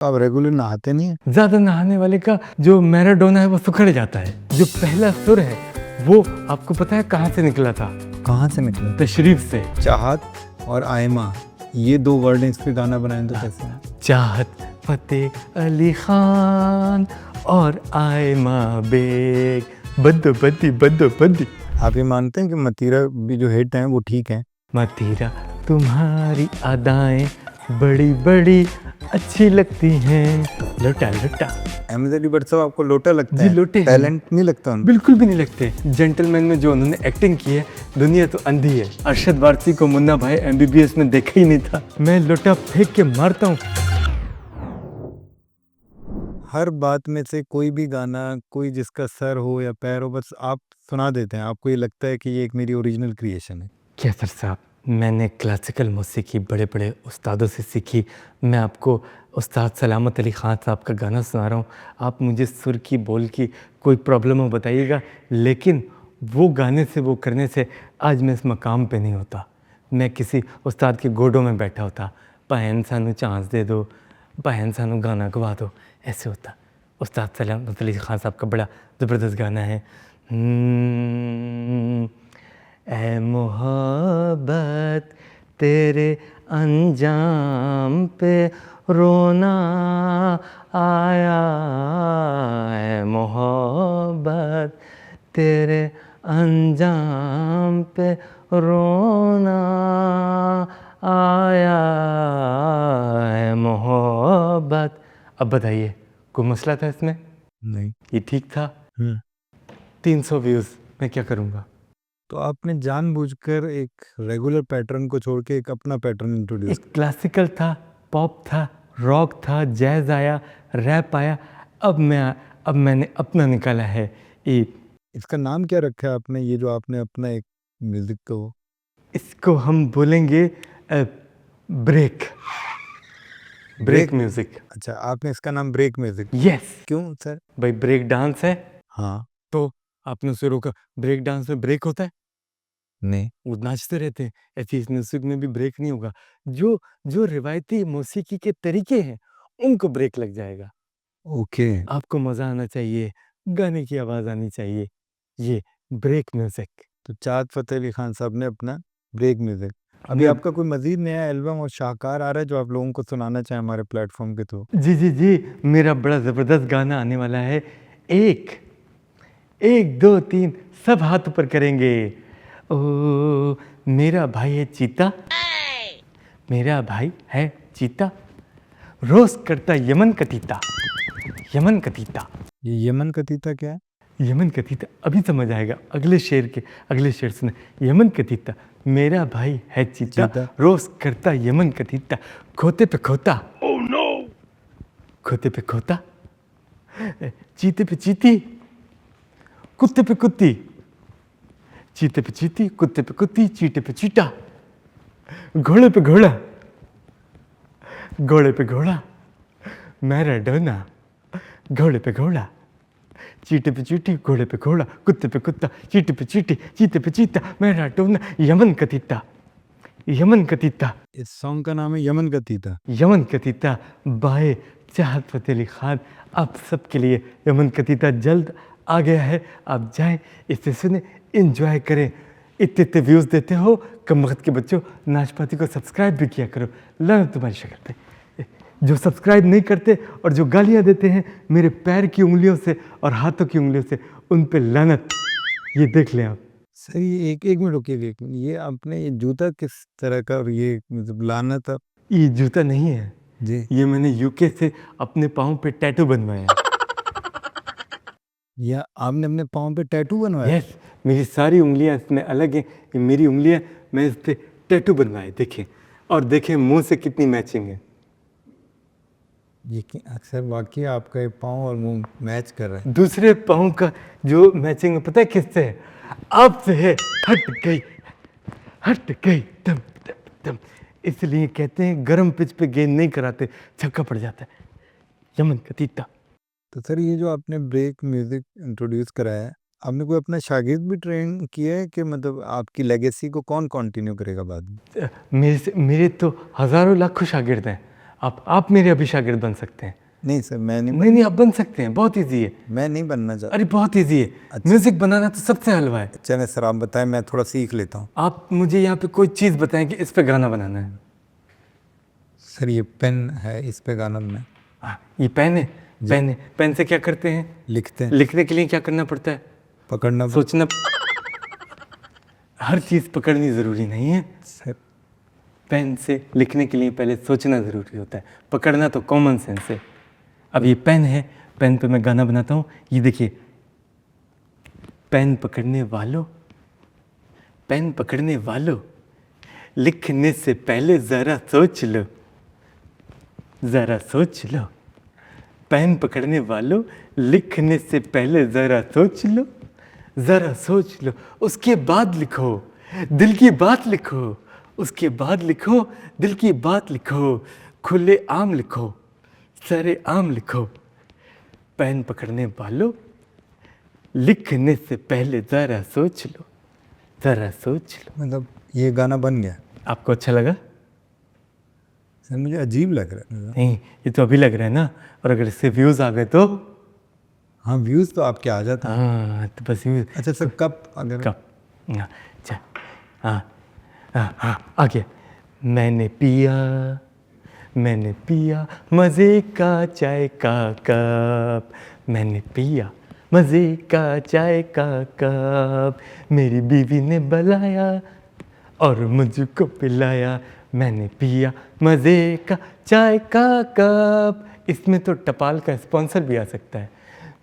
आप रेगुलर नहाते नहीं हैं? ज्यादा नहाने वाले का जो मैराडोना है वो सुखड़ जाता है। जो पहला सुर है वो आपको पता है कहाँ से निकला था? कहाँ से निकले? तशरीफ से। चाहत और आयमा, ये 2 वर्ड इस पे गाना बनाए तो कैसे? चाहत फतेह अली खान और आयमा बेग बद्दो बद्दी। आप ये मानते हैं कि मतीरा भी जो हिट हैं वो ठीक हैं? मतीरा तुम्हारी अदाएं बड़ी बड़ी अच्छी लगती हैं। लोटा अहमद अली भट्ट साहब आपको लोटा लगता जी, है? लोटे हैं। टैलेंट नहीं लगता उनको? बिल्कुल भी नहीं लगते। जेंटलमैन में जो उन्होंने एक्टिंग की है, दुनिया तो अंधी है। अरशद वारसी को मुन्ना भाई MBBS में देखा ही नहीं था। मैं लोटा फेंक के मारता हूँ। हर बात में से कोई भी गाना, कोई जिसका सर हो या पैर हो, बस आप सुना देते हैं। आपको ये लगता है कि ये एक मेरी ओरिजिनल क्रिएशन है? क्या सर साहब, मैंने क्लासिकल मौसीकी बड़े बड़े उस्तादों से सीखी। मैं आपको उस्ताद सलामत अली ख़ान साहब का गाना सुना रहा हूँ। आप मुझे सुर की, बोल की कोई प्रॉब्लम हो बताइएगा, लेकिन वो गाने से, वो करने से आज मैं इस मकाम पे नहीं होता। मैं किसी उस्ताद के गोडों में बैठा होता। भैन सानू चांस दे दो, भैन सानू गाना गवा दो, ऐसे होता। उस्ताद सलामत अली ख़ान साहब का बड़ा ज़बरदस्त गाना है, ऐ मोहब्बत तेरे अंजाम पे रोना आया, ऐ मोहब्बत तेरे अंजाम पे रोना आया, ऐ मोहब्बत। अब बताइए, कोई मसला था इसमें? नहीं। ये ठीक था। 300 व्यूज़, मैं क्या करूँगा? तो आपने जानबूझकर एक रेगुलर पैटर्न को छोड़ के एक अपना पैटर्न इंट्रोड्यूस एक क्लासिकल था, पॉप था, रॉक था, जैज़ आया, रैप आया। अब मैंने अपना निकाला है ये। इसका नाम क्या रखा है आपने, ये जो आपने अपना एक म्यूजिक को? इसको हम बोलेंगे ब्रेक म्यूजिक। अच्छा, आपने इसका नाम ब्रेक म्यूजिक? यस। क्यों सर? भाई ब्रेक डांस है, हाँ। तो आपने उसे रोका। ब्रेक डांस में ब्रेक होता है? नहीं। वो नाचते रहते हैं। ऐसे इस म्यूजिक में भी ब्रेक नहीं होगा। जो जो रिवायती मौसीकी के तरीके हैं, उनको ब्रेक लग जाएगा। ओके। आपको मज़ा आना चाहिए, गाने की आवाज़ आनी चाहिए, ये ब्रेक म्यूज़िक। तो चाहत फ़तेह अली खान साहब ने अपना ब्रेक म्यूजिक। अभी मैं आपका कोई मज़ीद नया एल्बम और शाहकार आ रहा है जो आप लोगों को सुनाना चाहें हमारे प्लेटफ़ॉर्म के थ्रू? जी, मेरा बड़ा ज़बरदस्त गाना आने वाला है। 1 2 3 सब हाथ ऊपर करेंगे। ओ मेरा भाई है चीता, मेरा भाई है चीता, रोज़ करता यमन का तीता, यमन का तीता। ये यमन का तीता क्या है? यमन का तीता अभी समझ आएगा। अगले शेर सुने। यमन का तीता, मेरा भाई है चीता, चीता। रोज करता यमन का तीता, खोते पे खोता, ओह नो, खोते पे खोता, चीते पे चीती, कुत्ते पे कुत्ती, चीते पे चीती, कुत्ते पे कुत्ती, चीटे पे चीटा, घोड़े पे घोड़ा, घोड़े पे घोड़ा, मैराडोना, घोड़े पे घोड़ा, चीटे पे चीटी, घोड़े पे घोड़ा, कुत्ते पे कुत्ता, चीटे पे चीटी, चीते पे चीता, मैराडोना, यमन का तीता, यमन का तीता। इस सॉन्ग का नाम है यमन का तीता। यमन का तीता बाय चाहत फ़तेह अली खान। आप सबके लिए यमन का तीता जल्द आ गया है। आप जाएं, इसे सुने, एंजॉय करें। इतने व्यूज़ देते हो, कम वक्त के बच्चों, नाशपाती को सब्सक्राइब भी किया करो। लानत तुम्हारी शक्ल पे। जो सब्सक्राइब नहीं करते और जो गालियाँ देते हैं मेरे पैर की उंगलियों से और हाथों की उंगलियों से, उन पे लानत। ये देख लें आप। सर ये एक मिनट रुकिए, एक मिनट। ये आपने ये जूता किस तरह का, और ये मतलब लानत आप? ये जूता नहीं है जी। ये मैंने यूके से अपने पाँव पे टैटू बनवाया। या आपने अपने पाँव पे टैटू बनवाया? यस, मेरी सारी उंगलियां इसमें अलग हैं। ये मेरी उंगलियां, मैं इस पे टैटू बनवाए। देखें, और देखें मुंह से कितनी मैचिंग है। ये कि अक्सर वाकई आपका ये पाँव और मुंह मैच कर रहा है। दूसरे पाँव का जो मैचिंग है पता है किससे है? आपसे है। हट गई दम दम दम। इसलिए कहते हैं गरम पिच पे गेंद नहीं कराते, छक्का पड़ जाता है। यमन का तीता। तो सर ये जो आपने ब्रेक म्यूजिक इंट्रोड्यूस कराया है, आपने कोई अपना शागिर्द भी ट्रेन किया है कि मतलब आपकी लेगेसी को कौन कंटिन्यू करेगा बाद में? मेरे तो हज़ारों लाखों शागिर्द हैं। आप मेरे अभी शागिर्द बन सकते हैं। नहीं सर, मैं नहीं नहीं आप बन सकते हैं, बहुत ईजी है। मैं नहीं बनना चाहता। अरे बहुत ईजी है, म्यूजिक बनाना तो सबसे हलवा है। चले सर, आप बताएं, मैं थोड़ा सीख लेता हूँ। आप मुझे यहाँ पे कोई चीज़ बताएं कि इस पे गाना बनाना है। सर ये पेन है, इस पे गाना बनाए। ये पेन है, पेन से क्या करते हैं? लिखते हैं। लिखने के लिए क्या करना पड़ता है? पकड़ना सोचना। हर चीज़ पकड़नी ज़रूरी नहीं है सर। पेन से लिखने के लिए पहले सोचना ज़रूरी होता है, पकड़ना तो कॉमन सेंस है। अब ये पेन है, पेन पे मैं गाना बनाता हूँ। ये देखिए, पेन पकड़ने वालों, पेन पकड़ने वालों, लिखने से पहले ज़रा सोच लो, ज़रा सोच लो। पेन पकड़ने वालों, लिखने से पहले ज़रा सोच लो, ज़रा सोच लो, उसके बाद लिखो, दिल की बात लिखो, उसके बाद लिखो, दिल की बात लिखो, खुले आम लिखो, सरे आम लिखो। पेन पकड़ने वालों, लिखने से पहले ज़रा सोच लो, ज़रा सोच लो। मतलब ये गाना बन गया। आपको अच्छा लगा? सर मुझे अजीब लग रहा है। नहीं, ये तो अभी लग रहा है ना, और अगर इससे व्यूज़ आ गए तो? हाँ, व्यूज़ तो आपके आ जाते हैं। हाँ, तो बस व्यूज़। अच्छा सर, कब अगर कब? अच्छा, हाँ आ गया। मैंने पिया मज़े का चाय का कप, मैंने पिया मज़े का चाय का कप, मेरी बीवी ने बुलाया और मुझको पिलाया, मैंने पिया मज़े का चाय का कप। इसमें तो टपाल का स्पॉन्सर भी आ सकता है।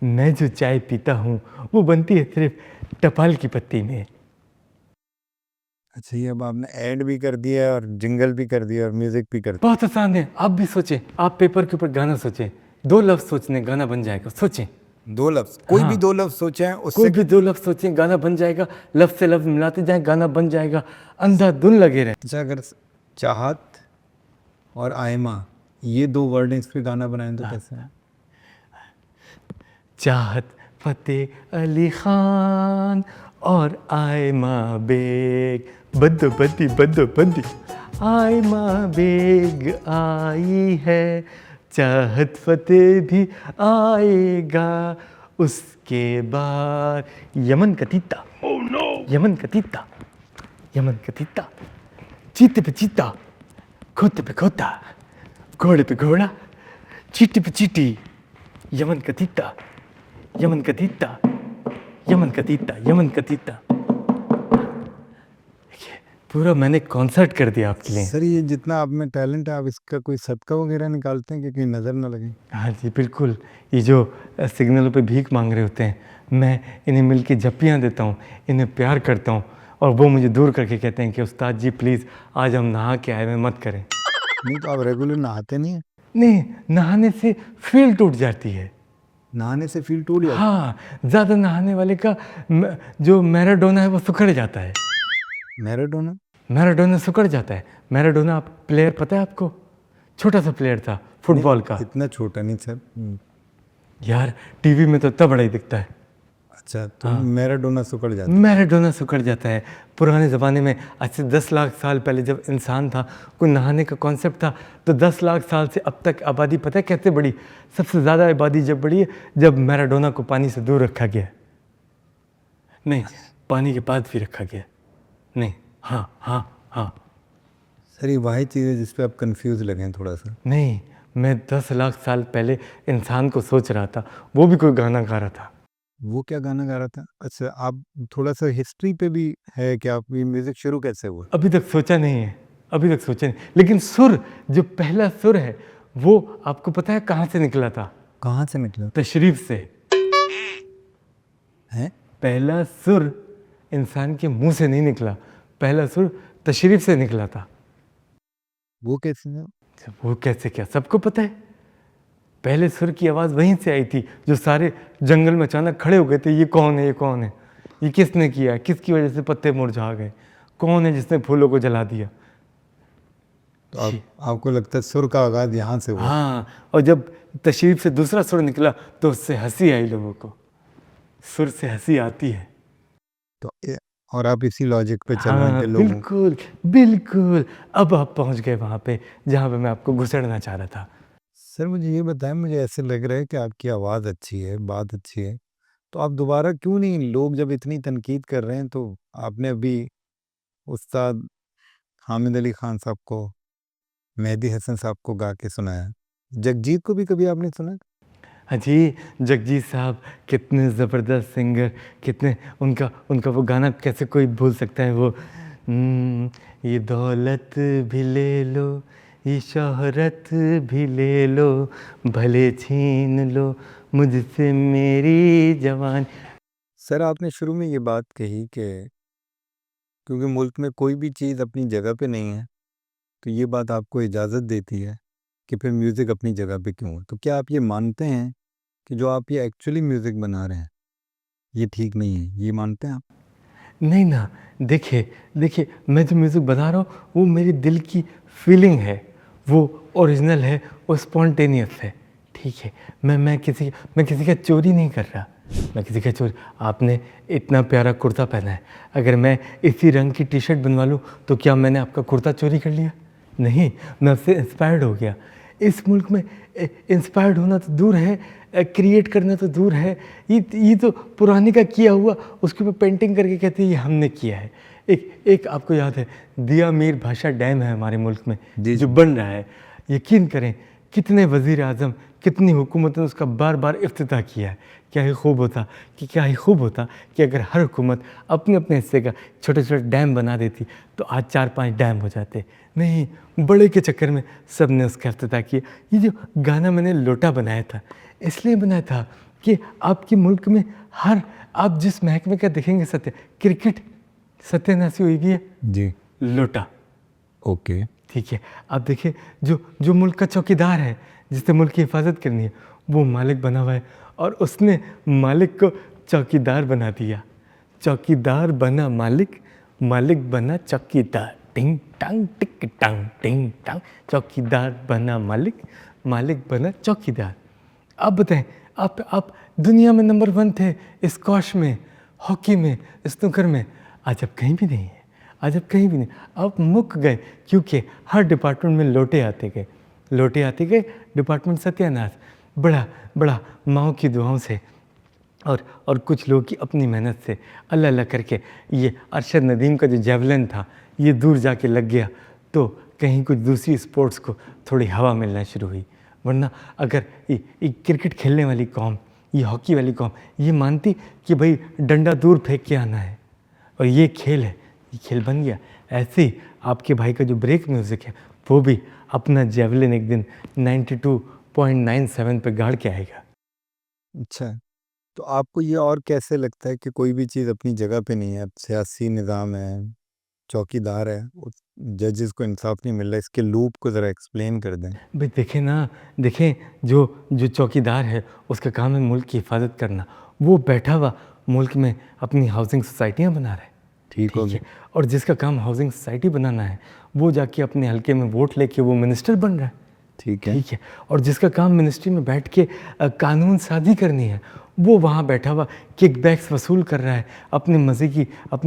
मैं जो चाय पीता हूँ वो बनती है सिर्फ टपाल की पत्ती में। अच्छा, ये अब आपने ऐड भी कर दिया और जिंगल भी कर दिया और म्यूजिक भी कर दिया। बहुत आसान है, आप भी सोचें, आप पेपर के ऊपर गाना सोचें, 2 लफ्ज़ सोचने गाना बन जाएगा। सोचें 2 लफ्ज, कोई हाँ। भी 2 लफ्ज सोचे हैं कोई उससे। भी 2 लफ्ज़ सोचें, गाना बन जाएगा। लफ्ज़ से लफ्ज़ मिलाते जाएं, गाना बन जाएगा। अंधाधुन लगे रहें। अच्छा, अगर चाहत और आयमा ये 2 वर्ड इस पे गाना बनाएं तो कैसे है? चाहत फतेह अली खान और आयमा बेग, बदो बदी आयमा बेग आई है, चाहत फतेह भी आएगा उसके बाद। यमन का तीता, यमन का तीता, यमन का तीता, चीते पे चीता, खोते पे खोता, घोड़े पे घोड़ा, चीटी पे चीटी, यमन का तीता, यमन का तीता, यमन का तीता, यमन का तीता। देखिए, पूरा मैंने कॉन्सर्ट कर दिया आपके लिए। सर ये जितना आप में टैलेंट है, आप इसका कोई सदका वगैरह निकालते हैं कि कहीं नज़र ना लगे? हाँ जी बिल्कुल। ये जो सिग्नलों पे भीख मांग रहे होते हैं, मैं इन्हें मिल के झप्पियाँ देता हूँ, इन्हें प्यार करता हूँ, और वो मुझे दूर करके कहते हैं कि उस्ताद जी प्लीज़ आज हम नहा के आए हुए, मत करें। नहीं तो आप रेगुलर नहाते नहीं हैं? नहीं, नहाने से फील टूट जाती है। नहाने से फील टूट जाता हाँ, ज़्यादा नहाने वाले का जो मैराडोना है वो सिकुड़ जाता है। है? मैराडोना? मैराडोना सिकुड़ जाता है। मैराडोना आप प्लेयर पता है आपको? छोटा सा प्लेयर था फुटबॉल का। इतना छोटा नहीं सर। यार टीवी में तो इतना बड़ा ही दिखता है। अच्छा, तो मैराडोना सिकुड़ जाता है। मैराडोना सिकुड़ जाता है। पुराने ज़माने में, आज से 10 लाख साल पहले जब इंसान था, कोई नहाने का कॉन्सेप्ट था, तो 10 लाख साल से अब तक आबादी पता है कैसे बढ़ी? सबसे ज़्यादा आबादी जब बढ़ी है जब मैराडोना को पानी से दूर रखा गया। नहीं, पानी के पास भी रखा गया। नहीं, हाँ। सर ये वही चीज़ है जिस पे आप कंफ्यूज लगे हैं थोड़ा सा। नहीं, मैं 10 लाख साल पहले इंसान को सोच रहा था, वो भी कोई गाना गा रहा था। वो क्या गाना गा रहा था? अच्छा, आप थोड़ा सा हिस्ट्री पे भी है कि आप ये म्यूजिक शुरू कैसे हुआ? अभी तक सोचा नहीं है, अभी तक सोचा नहीं, लेकिन सुर, जो पहला सुर है वो आपको पता है कहाँ से निकला था? कहाँ से निकला तशरीफ से। है? पहला सुर इंसान के मुंह से नहीं निकला, पहला सुर तशरीफ से निकला था। वो कैसे है? वो कैसे, क्या सबको पता है? पहले सुर की आवाज़ वहीं से आई थी, जो सारे जंगल में अचानक खड़े हो गए थे, ये कौन है, ये कौन है, ये किसने किया, किसकी वजह से पत्ते मुरझा गए, कौन है जिसने फूलों को जला दिया? तो आपको लगता है सुर का आगाज यहाँ से हुआ? हाँ, और जब तशरीफ से दूसरा सुर निकला तो उससे हंसी आई लोगों को। सुर से हंसी आती है। तो और आप इसी लॉजिक पे चल रहे हैं हाँ, कि लोगों बिल्कुल, बिल्कुल। अब आप पहुँच गए वहाँ पे जहाँ पे मैं आपको घुसड़ना चाह रहा था। सर मुझे ये बताएं, मुझे ऐसे लग रहा है कि आपकी आवाज़ अच्छी है, बात अच्छी है, तो आप दोबारा क्यों नहीं, लोग जब इतनी तनकीद कर रहे हैं, तो आपने अभी उस्ताद हामिद अली खान साहब को, मेहदी हसन साहब को गा के सुनाया, जगजीत को भी कभी आपने सुना? हाँ जी, जगजीत साहब कितने ज़बरदस्त सिंगर, कितने उनका उनका वो गाना कैसे कोई भूल सकता है वो ये दौलत भी ले लो, ये शोहरत भी ले लो, भले छीन लो मुझसे मेरी जवान। सर आपने शुरू में ये बात कही कि क्योंकि मुल्क में कोई भी चीज़ अपनी जगह पे नहीं है, तो ये बात आपको इजाज़त देती है कि फिर म्यूज़िक अपनी जगह पे क्यों है। तो क्या आप ये मानते हैं कि जो आप ये एक्चुअली म्यूज़िक बना रहे हैं, ये ठीक नहीं है, ये मानते हैं आप? नहीं ना, देखिए देखिए मैं जो म्यूज़िक बना रहा हूँ वो मेरे दिल की फीलिंग है, वो ओरिजिनल है, वो स्पॉन्टेनियस है, ठीक है? मैं किसी का चोरी नहीं कर रहा, मैं किसी का चोरी। आपने इतना प्यारा कुर्ता पहना है, अगर मैं इसी रंग की टी-शर्ट बनवा लूँ तो क्या मैंने आपका कुर्ता चोरी कर लिया? नहीं, मैं उससे इंस्पायर्ड हो गया। इस मुल्क में इंस्पायर्ड होना तो दूर है, क्रिएट करना तो दूर है, ये तो पुराने का किया हुआ उसके ऊपर पेंटिंग करके कहते हैं ये हमने किया है। एक आपको याद है दिया मीर भाषा डैम है हमारे मुल्क में जी, जो जी। बन रहा है, यकीन करें कितने वज़ीर आज़म, कितनी हुकूमतों ने उसका बार-बार इफ्तिताह किया है। क्या ही खूब होता कि अगर हर हुकूमत अपने-अपने हिस्से का छोटे-छोटे डैम बना देती तो आज 4-5 डैम हो जाते। नहीं, बड़े के चक्कर में सब ने उसका इफ्तिताह किया। ये जो गाना मैंने लोटा बनाया था, इसलिए बनाया था कि आपके मुल्क में हर आप जिस महकमे का देखेंगे क्रिकेट सत्यानाशी हुई भी है, जी। लोटा। ओके। ठीक है, आप देखिए जो मुल्क का चौकीदार है, जिसने मुल्क की हिफाज़त करनी है, वो मालिक बना हुआ है और उसने मालिक को चौकीदार बना दिया। चौकीदार बना मालिक, मालिक बना चौकीदार। टिंग टांग टिक टांग टिंग टांग। चौकीदार बना मालिक, मालिक बना चौकीदार। आप बताएं, आप दुनिया में नंबर 1 थे स्क्वॉश में, हॉकी में, स्नूकर में, आज आप कहीं भी नहीं है, आज आप कहीं भी नहीं, आप मुक गए क्योंकि हर डिपार्टमेंट में लोटे आते गए, डिपार्टमेंट सत्यानाश। बड़ा माँओं की दुआओं से और कुछ लोगों की अपनी मेहनत से अल्लाह अल्लाह करके ये अरशद नदीम का जो जेवलिन था ये दूर जाके लग गया, तो कहीं कुछ दूसरी स्पोर्ट्स को थोड़ी हवा मिलना शुरू हुई। वरना अगर ये क्रिकेट खेलने वाली कौम, ये हॉकी वाली कौम ये मानती कि भाई डंडा दूर फेंक के आना है और ये खेल है, ये खेल बन गया। ऐसे ही आपके भाई का जो ब्रेक म्यूज़िक है वो भी अपना जेवलिन एक दिन 92.97 पे गाड़ के आएगा। अच्छा, तो आपको ये और कैसे लगता है कि कोई भी चीज़ अपनी जगह पे नहीं है? अब सियासी निज़ाम है, चौकीदार है, जजेस को इंसाफ नहीं मिल रहा, इसके लूप को ज़रा एक्सप्लेन कर दें। भाई देखें ना, देखें जो चौकीदार है उसका काम है मुल्क की हिफाजत करना, वो बैठा हुआ मुल्क में अपनी हाउसिंग सोसाइटियाँ बना रहा है, ठीक हो ठीक है? गया। और जिसका काम हाउसिंग सोसाइटी बनाना है वो जाके अपने हल्के में वोट लेके वो मिनिस्टर बन रहा है, ठीक है। ठीक है? और जिसका काम मिनिस्ट्री में बैठ के कानून साज़ी करनी है वो वहाँ बैठा हुआ किकबैक्स वसूल कर रहा है, अपनी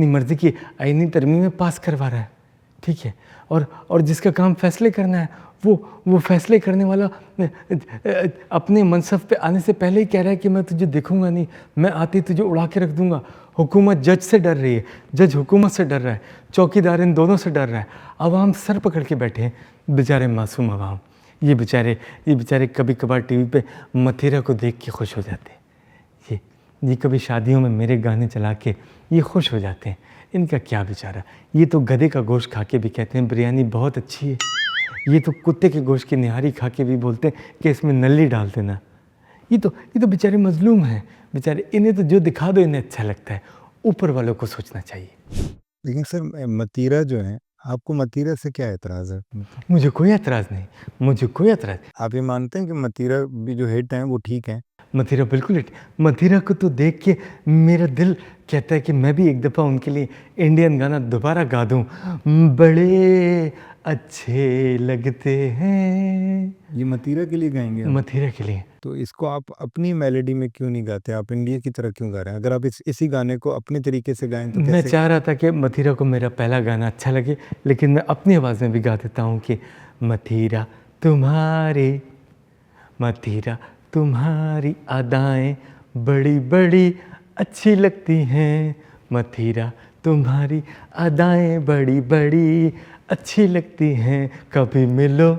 मर्ज़ी की आईनी तरमीमें पास करवा रहा है, ठीक है? और जिसका काम फैसले करना है वो फैसले करने वाला अपने मनसब पे आने से पहले ही कह रहा है कि मैं तुझे देखूंगा नहीं, मैं आते ही तुझे उड़ा के रख दूंगा। हुकूमत जज से डर रही है, जज हुकूमत से डर रहा है, चौकीदार इन दोनों से डर रहा है, अवाम सर पकड़ के बैठे हैं, बेचारे मासूम अवाम। ये बेचारे कभी कभार टीवी पे मथुरा को देख के खुश हो जाते हैं, ये कभी शादियों में मेरे गाने चला के ये खुश हो जाते हैं। इनका क्या बेचारा, ये तो गधे का गोश्त खा के भी कहते हैं बिरयानी बहुत अच्छी है, ये तो कुत्ते के गोश्त की निहारी खा के भी बोलते हैं कि इसमें नली डाल देना। ये तो बेचारे मजलूम हैं, बेचारे, इन्हें तो जो दिखा दो इन्हें अच्छा लगता है, ऊपर वालों को सोचना चाहिए। लेकिन सर मतीरा जो है, आपको मतीरा से क्या एतराज़ है? मुझे कोई एतराज़ नहीं, मुझे कोई एतराज़। आप ये मानते हैं कि मतीरा भी जो हिट हैं वो ठीक हैं? मथिरा बिल्कुल हिट। मथिरा को तो देख के मेरा दिल कहता है कि मैं भी एक दफ़ा उनके लिए इंडियन गाना दोबारा गा दूँ। बड़े अच्छे लगते हैं। ये मतीरा के लिए गाएंगे आप? मथिरा के लिए। तो इसको आप अपनी मेलोडी में क्यों नहीं गाते? आप इंडिया की तरह क्यों गा रहे हैं? अगर आप इसी गाने को अपने तरीके से गाएं तो मैं कैसे? चाह रहा था कि मथिरा को मेरा पहला गाना अच्छा लगे, लेकिन मैं अपनी आवाज़ में भी गा देता हूँ कि मथिरा तुम्हारी, मथिरा तुम्हारी अदाएं बड़ी बड़ी अच्छी लगती हैं। मथिरा तुम्हारी अदाएं बड़ी बड़ी अच्छी लगती हैं। कभी मिलो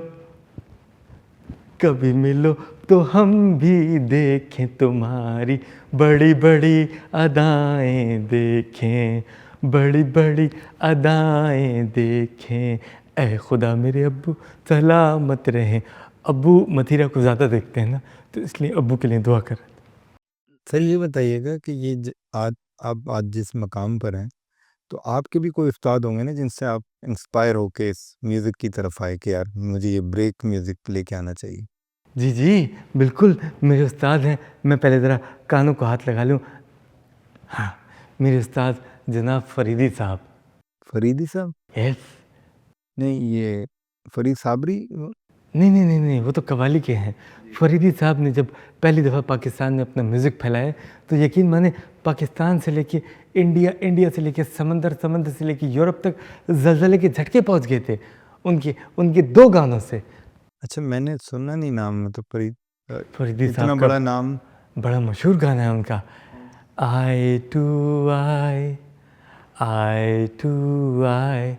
तो हम भी देखें तुम्हारी बड़ी बड़ी अदाएं देखें, बड़ी बड़ी अदाएं देखें। ऐ खुदा मेरे अब्बू सलामत रहें। अब्बू मथिरा को ज़्यादा देखते हैं ना, तो इसलिए अब्बू के लिए दुआ कर। सर ये बताइएगा कि आज आप आज जिस मकाम पर हैं, तो आपके भी कोई उस्ताद होंगे ना जिनसे आप इंस्पायर होके इस म्यूज़िक की तरफ आए कि यार मुझे ये ब्रेक म्यूज़िक लेके आना चाहिए? जी जी बिल्कुल, मेरे उस्ताद हैं। मैं पहले ज़रा कानों को हाथ लगा लूँ। हाँ, मेरे उस्ताद जनाब फरीदी साहब। फरीदी साहब? यस। नहीं, ये फरीद साबरी? नहीं, वो तो कव्वाली के हैं। फरीदी साहब ने जब पहली दफ़ा पाकिस्तान में अपना म्यूज़िक फैलाया, तो यकीन माने पाकिस्तान से लेके इंडिया, इंडिया से लेके समंदर, समंदर से लेके यूरोप तक ज़लज़ले के झटके पहुंच गए थे उनके 2 गानों से। अच्छा, मैंने सुना नहीं नाम, मतलब फरीदी इतना साहब का बड़ा नाम। बड़ा मशहूर गाना है उनका, eye to eye,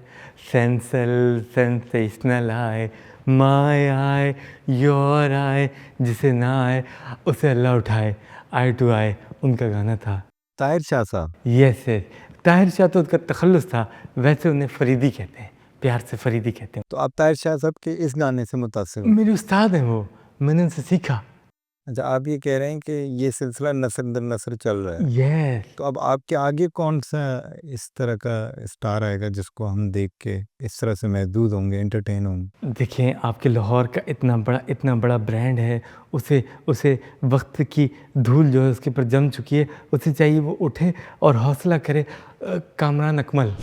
sensational eye, my eye, your eye, जिसे ना आए उसे अल्लाह उठाए। आई टू आई उनका गाना था। ताहिर शाह साहब? यस यस, ताहिर शाह तो उनका तखल्लुस था, वैसे उन्हें फरीदी कहते हैं, प्यार से फरीदी कहते हैं। तो आप ताहिर शाह साहब के इस गाने से मुतासिर हो? मेरे उस्ताद हैं वो, मैंने उनसे सीखा। अच्छा, आप ये कह रहे हैं कि ये सिलसिला नस्र दर नस्र चल रहा है। यस। तो अब आपके आगे कौन सा इस तरह का स्टार आएगा जिसको हम देख के इस तरह से महदूद होंगे, एंटरटेन होंगे? देखिए, आपके लाहौर का इतना बड़ा ब्रांड है, उसे वक्त की धूल जो है उसके ऊपर जम चुकी है, उसे चाहिए वो उठे और हौसला करे। कामरान अकमल,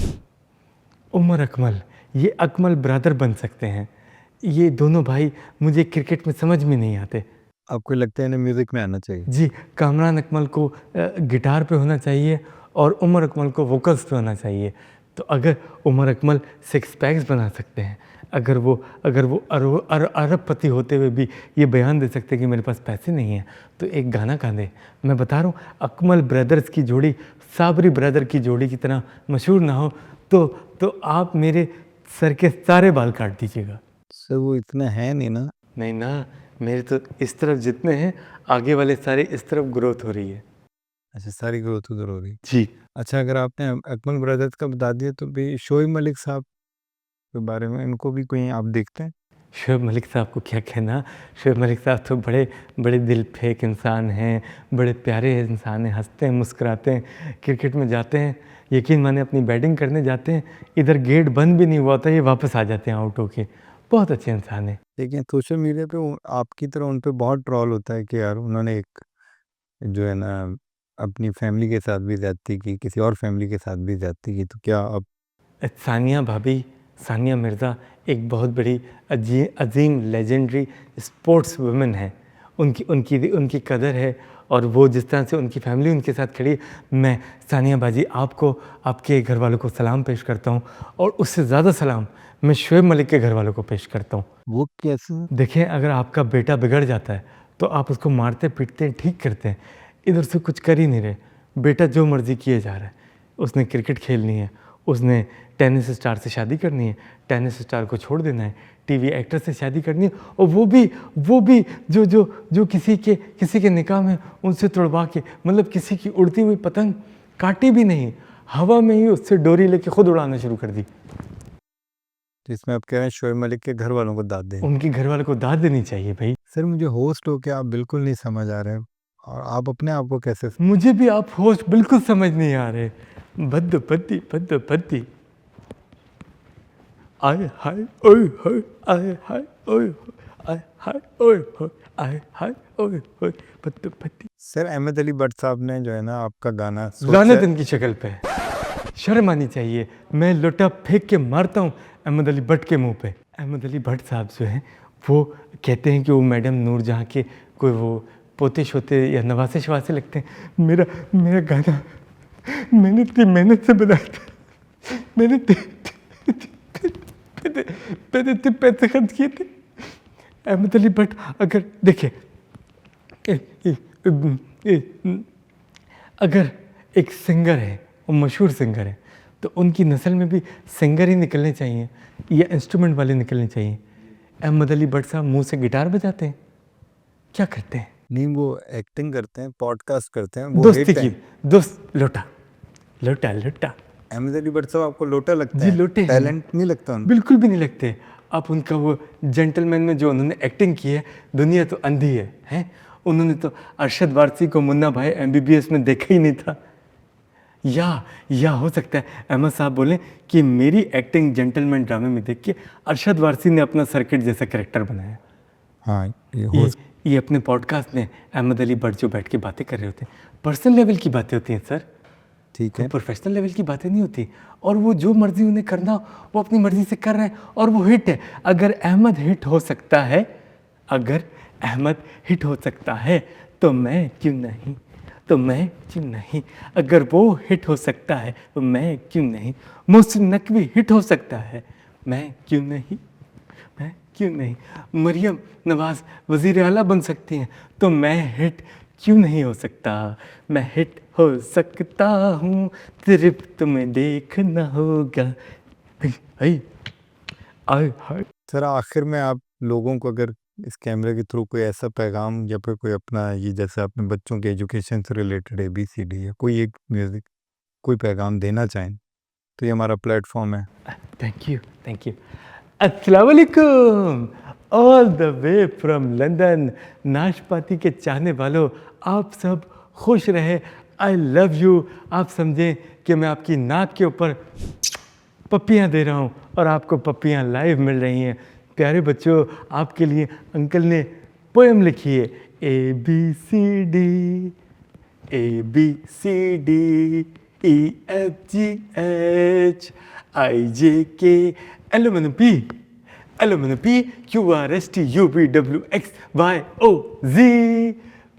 उमर अकमल, ये अकमल ब्रदर बन सकते हैं। ये दोनों भाई मुझे क्रिकेट में समझ में नहीं आते। आपको लगता है इन्हें म्यूज़िक में आना चाहिए? जी, कामरान अकमल को गिटार पे होना चाहिए और उमर अकमल को वोकल्स पे होना चाहिए। तो अगर उमर अकमल सिक्स पैक्स बना सकते हैं, अगर वो अरबपति होते हुए भी ये बयान दे सकते हैं कि मेरे पास पैसे नहीं हैं, तो एक गाना गा दें। मैं बता रहा हूँ, अकमल ब्रदर्स की जोड़ी साबरी ब्रदर की जोड़ी की तरह मशहूर ना हो तो आप मेरे सर के सारे बाल काट दीजिएगा। सर वो इतना है नहीं ना। नहीं ना, मेरे तो इस तरफ जितने हैं, आगे वाले सारे इस तरफ ग्रोथ हो रही है। अच्छा, सारी ग्रोथ उधर हो रही। जी। अच्छा, अगर आपने अकमल ब्रदर्स का बता दिया तो भी शोएब मलिक साहब के बारे में, इनको भी कोई आप देखते हैं? शोएब मलिक साहब को क्या कहना, शोएब मलिक साहब तो बड़े दिल फेंक इंसान हैं, बड़े प्यारे इंसान हैं, हंसते हैं, मुस्कुराते हैं। क्रिकेट में जाते हैं, यकीन माने अपनी बैटिंग करने जाते हैं, इधर गेट बंद भी नहीं हुआ होता, ये वापस आ जाते हैं आउट होके। बहुत अच्छे इंसान हैं। लेकिन सोशल मीडिया पे आपकी तरह उन पे बहुत ट्रोल होता है कि यार उन्होंने एक जो है ना अपनी फैमिली के साथ भी ज़्यादती की, किसी और फैमिली के साथ भी ज़्यादती की, तो क्या आप? सानिया भाभी, सानिया मिर्ज़ा एक बहुत बड़ी अजीम लेजेंडरी स्पोर्ट्स वुमेन है। उनकी कदर है, और वो जिस तरह से उनकी फैमिली उनके साथ खड़ी है, मैं सानिया बाजी आपको, आपके घर वालों को सलाम पेश करता हूँ, और उससे ज़्यादा सलाम मैं शोएब मलिक के घर वालों को पेश करता हूँ। वो कैसे? देखें, अगर आपका बेटा बिगड़ जाता है तो आप उसको मारते पीटते हैं, ठीक करते हैं, इधर से कुछ कर ही नहीं रहे। बेटा जो मर्ज़ी किए जा रहा है, उसने क्रिकेट खेलनी है, उसने टेनिस स्टार से शादी करनी है, टेनिस स्टार को छोड़ देना है, टीवी एक्टर से शादी करनी है, और वो भी जो किसी के निकाह में उनसे तुड़वा के, मतलब किसी की उड़ती हुई पतंग काटी भी नहीं, हवा में ही उससे डोरी लेके खुद उड़ाना शुरू कर दी। तो इसमें आप कह रहे हैं शोएब मलिक के घर वालों को दाद दें? उनके घर वालों को दाद देनी चाहिए भाई। सर मुझे होस्ट हो के आप बिल्कुल नहीं समझ आ रहे, और आप अपने आप को कैसे? मुझे भी आप होस्ट बिल्कुल समझ नहीं आ रहे। बद्दी आए हाय ओए होए, आए हाय ओए होए, आए हाय ओए होए, आए हाय ओए होए, बद्दी। सर अहमद अली भट्ट साहब ने जो है ना आपका गाना लानत इनकी शक्ल पे, शर्म आनी चाहिए। मैं लोटा फेंक के मारता हूँ अहमद अली भट्ट के मुंह पे। अहमद अली भट्ट साहब जो हैं वो कहते हैं कि वो मैडम नूरजहाँ के कोई वो पोते शोते या नवासे शवासे लगते हैं। मेरा मेरा गाना मैंने इतनी मेहनत से बनाया था, मैंने मैंने इतने पैसे खर्च किए थे। अहमद अली भट्ट अगर देखिए अगर एक सिंगर है, वो मशहूर सिंगर है, तो उनकी नस्ल में भी सिंगर ही निकलने चाहिए या इंस्ट्रूमेंट वाले निकलने चाहिए। अहमद अली भट्ट साहब मुंह से गिटार बजाते हैं, क्या करते हैं? नहीं, वो एक्टिंग करते हैं, पॉडकास्ट करते हैं, वो दोस्ती हिट की है। दोस्त लोटा लोटा लोटा अहमद अली भट्ट साहब आपको लोटा लगता जी है? लोटे हैं। टैलेंट नहीं लगता उनको? बिल्कुल भी नहीं लगते। आप उनका वो जेंटलमैन में जो उन्होंने एक्टिंग की है, दुनिया तो अंधी है, हैं? उन्होंने तो अरशद वारसी को मुन्ना भाई MBBS में देखा ही नहीं था। या हो सकता है अहमद साहब बोलें कि मेरी एक्टिंग जेंटलमैन ड्रामे में देख के अरशद वारसी ने अपना सर्किट जैसा कैरेक्टर बनाया। हाँ, ये हो ये अपने पॉडकास्ट में अहमद अली भट्ट जो बैठ के बातें कर रहे होते हैं, पर्सनल लेवल की बातें होती हैं सर, ठीक कोई है। प्रोफेशनल लेवल की बातें नहीं होती। और वो जो मर्जी उन्हें करना हो, वो अपनी मर्जी से कर रहे हैं और वो हिट है। अगर अहमद हिट हो सकता है, अगर अहमद हिट हो सकता है तो मैं क्यों नहीं, तो मैं क्यों नहीं। अगर वो हिट हो सकता है तो मैं क्यों नहीं। मोहसिन नकवी हिट हो सकता है, मैं क्यों नहीं, मैं क्यों नहीं। मरियम नवाज वज़ीर आला बन सकती हैं, तो मैं हिट क्यों नहीं हो सकता। मैं हिट हो सकता हूँ, सिर्फ तुम्हें देखना होगा। हाय सर, आखिर में आप लोगों को अगर इस कैमरे के थ्रू कोई ऐसा पैगाम या फिर कोई अपना, ये जैसे आपने बच्चों के एजुकेशन से रिलेटेड ABCD या कोई एक म्यूज़िक कोई पैगाम देना चाहें तो ये हमारा प्लेटफॉर्म है। Thank you. अस्सलाम वालेकुम, all the way from London. नाशपाती के चाहने वालों, आप सब खुश रहे। I love you. आप समझें कि मैं आपकी नाक के ऊपर पप्पियाँ दे रहा हूँ और आपको पप्पियाँ लाइव मिल रही हैं। प्यारे बच्चों, आपके लिए अंकल ने पोएम लिखी है। ABCD EFGH IJK LMNP QRSTUVWXYOZ।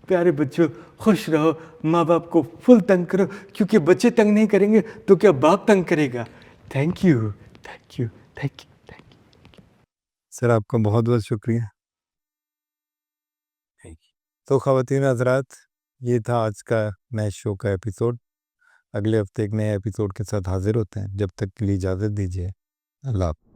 प्यारे बच्चों, खुश रहो, माँ बाप को फुल तंग करो, क्योंकि बच्चे तंग नहीं करेंगे तो क्या बाप तंग करेगा। Thank you. सर, आपका बहुत बहुत शुक्रिया। तो ख़वातीन हज़रात, ये था आज का नए शो का एपिसोड। अगले हफ्ते एक नए एपिसोड के साथ हाजिर होते हैं। जब तक के लिए इजाज़त दीजिए। अल्लाह हाफ़िज़।